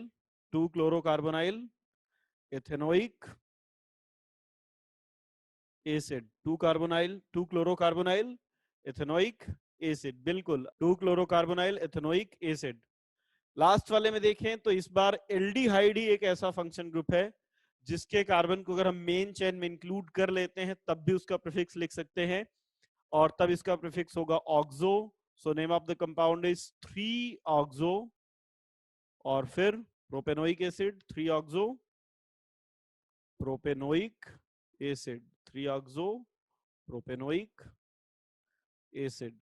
2 chlorocarbonyl ethanoic acid, 2 carbonyl, 2 chlorocarbonyl ethanoic acid, बिल्कुल 2 क्लोरोकार्बोनाइल एथेनोइक एसिड। लास्ट वाले में देखें तो इस बार एल्डिहाइड ही एक ऐसा फंक्शन ग्रुप है जिसके कार्बन को अगर हम मेन चेन में इंक्लूड कर लेते हैं तब भी उसका प्रीफिक्स लिख सकते हैं, और तब इसका प्रीफिक्स होगा oxo. So name of the compound is 3 oxo, और फिर propanoic acid, 3 oxo propanoic acid, 3 oxo propanoic acid.